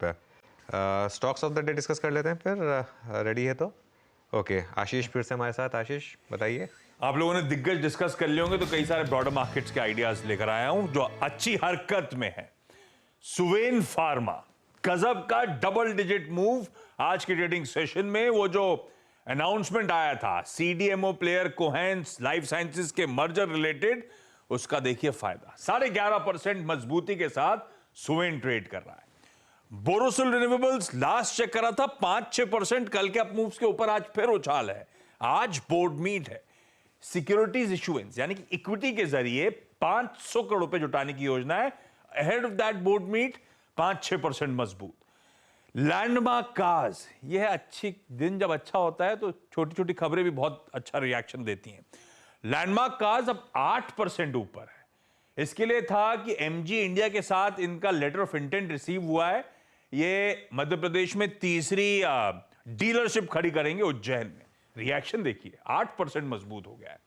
पे। Stocks of the day discuss कर लेते हैं फिर, रेडी है तो? ओके, आशीष फिर से हमारे साथ। आशीष बताइए। आप लोगों ने दिग्गज डिस्कस कर लिए होंगे तो कई सारे ब्रॉडर मार्केट्स के आइडियाज लेकर आया हूं जो अच्छी हरकत में है। सुवेन फार्मा गजब का डबल डिजिट मूव आज के ट्रेडिंग सेशन में। वो जो अनाउंसमेंट आया था सीडीएमओ प्लेयर कोहेंस लाइफ साइंसेज के मर्जर रिलेटेड, उसका देखिए फायदा। 11.5% मजबूती के साथ सुवेन ट्रेड कर रहा है। बोरोसिल रिन्यूएबल्स लास्ट चेक करा था 5-6% कल के अप मूव्स के ऊपर आज फिर उछाल है। आज बोर्ड मीट है। सिक्योरिटीज इशुएंस यानी कि इक्विटी के जरिए 500 करोड़ रुपए जुटाने की योजना है। Ahead of that board meet 5-6% मजबूत। लैंडमार्क कार्स, यह अच्छी दिन जब अच्छा होता है तो छोटी छोटी खबरें भी बहुत अच्छा रिएक्शन देती हैं। लैंडमार्क कार्स अब 8% ऊपर है। इसके लिए था कि एमजी इंडिया के साथ इनका लेटर ऑफ इंटेंट रिसीव हुआ है। ये मध्य प्रदेश में तीसरी डीलरशिप खड़ी करेंगे उज्जैन में। रिएक्शन देखिए, 8% मजबूत हो गया है।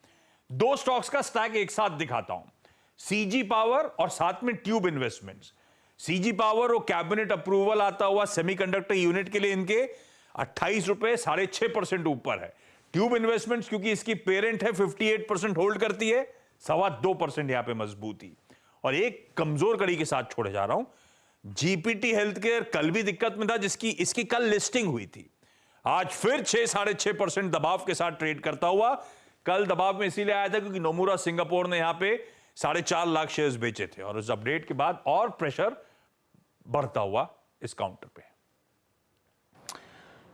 दो स्टॉक्स का स्टैक एक साथ दिखाता हूं, सीजी पावर और साथ में ट्यूब इन्वेस्टमेंट्स। सीजी पावर वो कैबिनेट अप्रूवल आता हुआ सेमीकंडक्टर यूनिट के लिए इनके 28 रुपए 6.5% ऊपर है। ट्यूब इन्वेस्टमेंट्स क्योंकि इसकी पेरेंट है 58% होल्ड करती है, 2.25% यहां पे मजबूती। और एक कमजोर कड़ी के साथ छोड़े जा रहा हूं, जीपीटी हेल्थ केयर कल भी दिक्कत में था, इसकी कल लिस्टिंग हुई थी। आज फिर 6-6.5% दबाव के साथ ट्रेड करता हुआ। कल दबाव में इसीलिए आया था क्योंकि नोमुरा सिंगापुर ने यहां पे 4.5 लाख शेयर्स बेचे थे और उस अपडेट के बाद और प्रेशर बढ़ता हुआ इस काउंटर पे।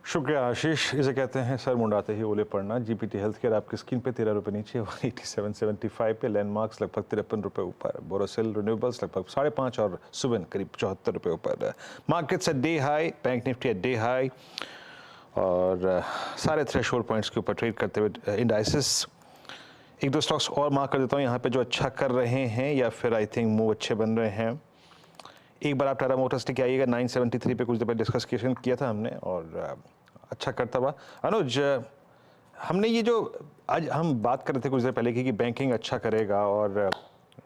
शुक्रिया आशीष। इसे कहते हैं सर मुंडाते ही ओले पड़ना। जीपीटी हेल्थ केयर आपकी स्क्रीन पे 13 रुपए नीचे, 187.75 पे। लैंडमार्क्स लगभग 53 रुपए ऊपर। बोरोसिल रिन्यूएबल्स लगभग 5.5 और सुवेन करीब 74 रुपए ऊपर। Markets at day high, bank Nifty at day high और सारे थ्रेशोल्ड पॉइंट्स के ऊपर ट्रेड करते हुए इंडाइसिस। एक दो स्टॉक्स और मार्क कर देता हूँ यहाँ पे जो अच्छा कर रहे हैं या फिर आई थिंक मूव अच्छे बन रहे हैं। एक बार आप टाटा मोटर्स लेके आइएगा, 973 पे कुछ देर पहले डिस्कशन किया था हमने और अच्छा करता हुआ। अनुज, हमने ये जो आज हम बात कर रहे थे कुछ देर पहले कि बैंकिंग अच्छा करेगा और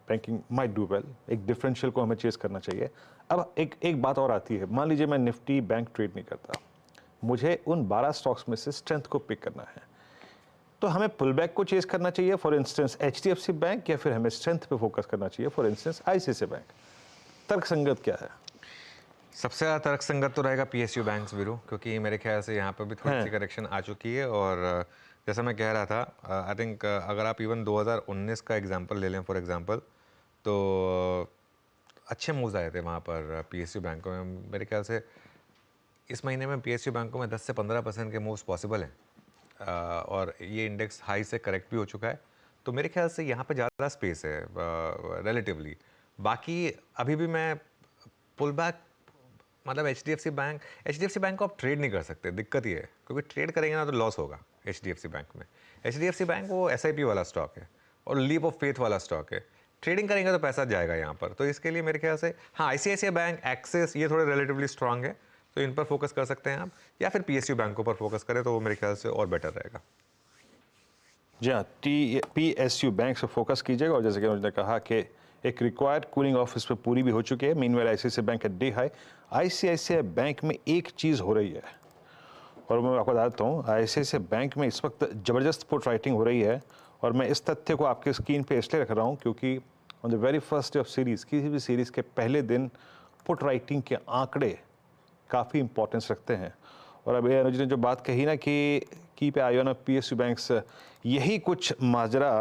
बैंकिंग माइट डू वेल, एक डिफरेंशियल को हमें चेस करना चाहिए। अब एक बात और आती है, मान लीजिए मैं निफ्टी बैंक ट्रेड नहीं करता, मुझे उन 12 स्टॉक्स में से स्ट्रेंथ को पिक करना है, तो हमें पुल बैक को चेस करना चाहिए फॉर इंस्टेंस एचडीएफसी बैंक, या फिर हमें स्ट्रेंथ पे फोकस करना चाहिए फॉर इंस्टेंस आईसीआईसीआई बैंक? तर्क संगत क्या है? सबसे ज़्यादा तर्क संगत तो रहेगा पीएसयू बैंक्स वीरू, क्योंकि मेरे ख्याल से यहाँ पर भी थोड़ी सी करेक्शन आ चुकी है। और जैसा मैं कह रहा था, आई थिंक अगर आप इवन 2019 का एग्जांपल ले लें फॉर एग्जांपल, तो अच्छे मूव्स आए थे वहाँ पर पीएसयू बैंकों में। मेरे ख्याल से इस महीने में पीएसयू बैंकों में 10 से 15% के मूव्स पॉसिबल हैं और ये इंडेक्स हाई से करेक्ट भी हो चुका है। तो मेरे ख्याल से यहाँ पे ज़्यादा स्पेस है रिलेटिवली। बाकी अभी भी मैं पुल बैक, मतलब एचडीएफसी बैंक को आप ट्रेड नहीं कर सकते, दिक्कत ये है, क्योंकि ट्रेड करेंगे ना तो लॉस होगा एचडीएफसी बैंक में। एचडीएफसी बैंक वो एसआईपी वाला स्टॉक है और लीप ऑफ फेथ वाला स्टॉक है। ट्रेडिंग करेंगे तो पैसा जाएगा यहाँ पर, तो इसके लिए मेरे ख्याल से हाँ आईसीआईसीआई बैंक, एक्सिस, ये थोड़े रिलेटिवली स्ट्रांग है, तो इन पर फोकस कर सकते हैं आप, या फिर पीएसयू बैंकों पर फोकस करें तो वो मेरे ख्याल से और बेटर रहेगा। जी हाँ, पीएसयू बैंक से फोकस कीजिएगा। और जैसे कि उन्होंने कहा कि एक रिक्वायर्ड कूलिंग ऑफ इस पर पूरी भी हो चुकी है। Meanwhile ICICI bank at day high. ICICI bank में एक चीज़ हो रही है और मैं आपको बताता हूँ, आईसीआईसीआई बैंक में इस वक्त ज़बरदस्त पुट राइटिंग हो रही है और मैं इस तथ्य को आपके स्क्रीन पे इसलिए रख रहा हूँ क्योंकि on the very first day of series, किसी भी सीरीज़ के पहले दिन पुट राइटिंग के आंकड़े काफ़ी इंपॉर्टेंस रखते हैं। और अब अनुज ने जो बात कही ना कि की पे आयोन ऑफ पीएसयू बैंक्स, यही कुछ माजरा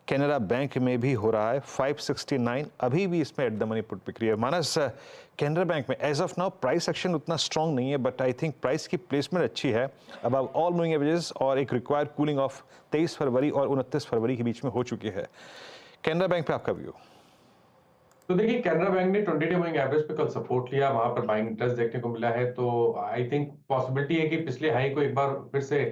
कैनरा बैंक में भी हो रहा है। 569 अभी भी इसमें एट द मनी पुट बिक्री है। मानस, कैनरा बैंक में as of now price action उतना स्ट्रांग नहीं है, बट आई थिंक प्राइस की प्लेसमेंट अच्छी है अबव ऑल मूविंग एवरेजेस और एक रिक्वायर्ड कूलिंग ऑफ 23 फरवरी और 29 फरवरी के बीच में हो चुकी है। कैनरा बैंक पे आपका व्यू? तो देखिए, कैनरा बैंक ने 20 डे मूविंग एवरेज पे कल सपोर्ट लिया, वहां पर बाइंग इंटरेस्ट देखने को मिला है। तो आई थिंक पॉसिबिलिटी है कि पिछले हाई को एक बार फिर से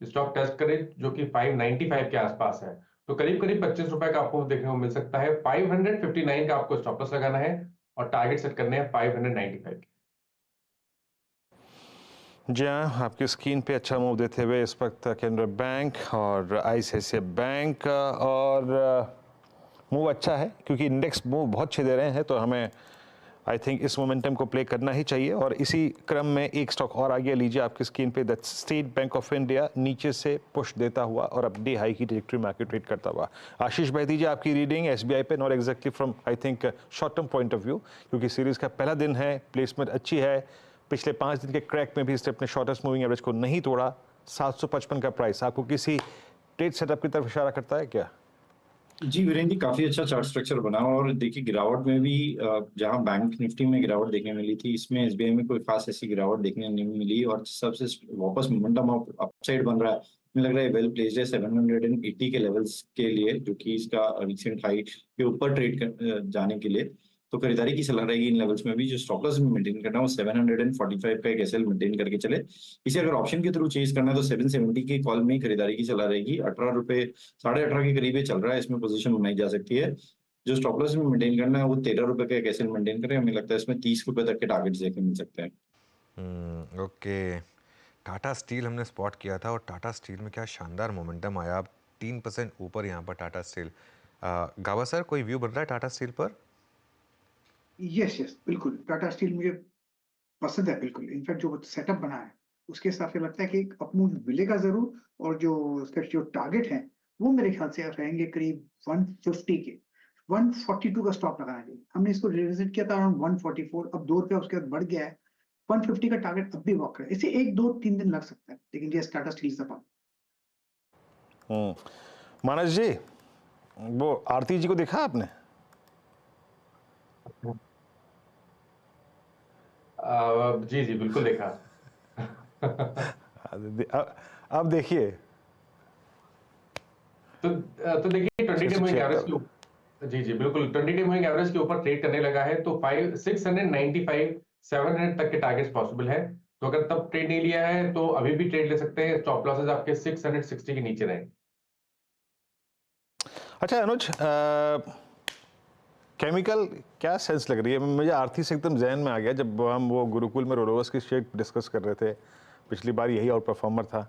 स्टॉक टेस्ट करे, जो कि 595 के आसपास है। तो करीब करीब 25 रुपए का आपको देखने को मिल सकता है। 559 का आपको स्टॉप लॉस लगाना है और टारगेट सेट करने हैं 595 के। जी हाँ, आपकी स्क्रीन पे अच्छा मूव देते हुए इस वक्त कैनरा बैंक और आईसीआईसीआई बैंक, और मूव अच्छा है क्योंकि इंडेक्स मूव बहुत अच्छे दे रहे हैं, तो हमें आई थिंक इस मोमेंटम को प्ले करना ही चाहिए। और इसी क्रम में एक स्टॉक और आ गया, लीजिए आपकी स्क्रीन पे, that state bank of India, नीचे से पुश देता हुआ और अब डे हाई की ट्रैजेक्टरी मार्केट ट्रेड करता हुआ। आशीष भाई दीजिए आपकी रीडिंग एसबीआई पे, not exactly from I think short term point of view, क्योंकि सीरीज का पहला दिन है, प्लेसमेंट अच्छी है, पिछले 5 दिन के क्रैक में भी इसने अपने शॉर्टेस्ट मूविंग एवरेज को नहीं तोड़ा। 755 का प्राइस आपको किसी ट्रेड सेटअप की तरफ इशारा करता है क्या? जी वीरेंद्र जी, काफी अच्छा चार्ट स्ट्रक्चर बना। और देखिए गिरावट में भी जहां बैंक निफ्टी में गिरावट देखने मिली थी, इसमें एसबीआई में कोई खास ऐसी गिरावट देखने नहीं मिली और सबसे वापस मोमेंटम अपसाइड बन रहा है। मुझे लग रहा है वेल प्लेस्ड है 780 के लेवल्स के लिए, जो कि इसका रिसेंट हाई के ऊपर ट्रेड जाने के लिए। तो खरीदारी की सलाह रहेगी इन लेवल्स में भी। जो स्टॉप लॉस में मेंटेन करना है वो 745 का एक एसएल मेंटेन करके चले। इसे अगर ऑप्शन के थ्रू चेज करना है तो 770 के कॉल में ही खरीदारी की सलाह रहेगी। 18 रुपए 18.5 के करीब ये चल रहा है, इसमें पोजीशन बनाई जा सकती है। जो स्टॉप लॉस में मेंटेन करना है वो 13 रुपए का एक एसएल मेंटेन करें। हमें लगता है इसमें 30 रुपए तक के टारगेट्स देखने मिल सकते हैं। ओके, टाटा स्टील हमने स्पॉट किया था और टाटा स्टील में क्या शानदार मोमेंटम आया, अब 3% ऊपर यहाँ पर टाटा स्टील। गावा सर, कोई व्यू बन रहा है टाटा स्टील पर? यस यस बिल्कुल, टाटा स्टील मुझे पसंद है बिल्कुल। इनफैक्ट जो सेटअप बना है उसके हिसाब से लगता है कि अपमूव मिलेगा जरूर। और जो उसका जो टारगेट है वो मेरे ख्याल से रहेंगे करीब 150 के। 142 का स्टॉप लगाना चाहिए। हमने इसको रिविजिट किया था अराउंड 144, अब 2 रुपये उसके बाद बढ़ गया है। 150 का टारगेट अब भी वॉक करे। इसे 1 2 3 दिन लग सकता है, लेकिन ये टाटा स्टील से मानस जी, वो आरती जी को देखा आपने? जी जी बिल्कुल देखा। अब देखिए तो देखिए 20 डे मूविंग एवरेज के जी जी बिल्कुल 20 डे मूविंग एवरेज के ऊपर ट्रेड करने लगा है, तो 695 700 तक के टारगेट्स पॉसिबल है। तो अगर तब ट्रेड नहीं लिया है तो अभी भी ट्रेड ले सकते हैं। स्टॉप लॉसेस आपके 660 के नीचे रहेंगे। अच्छा अनुज, केमिकल क्या सेंस लग रही है? मुझे आरती से एकदम जहन में आ गया जब हम वो गुरुकुल में रोरोवस की शेड डिस्कस कर रहे थे। पिछली बार यही आउट परफॉर्मर था।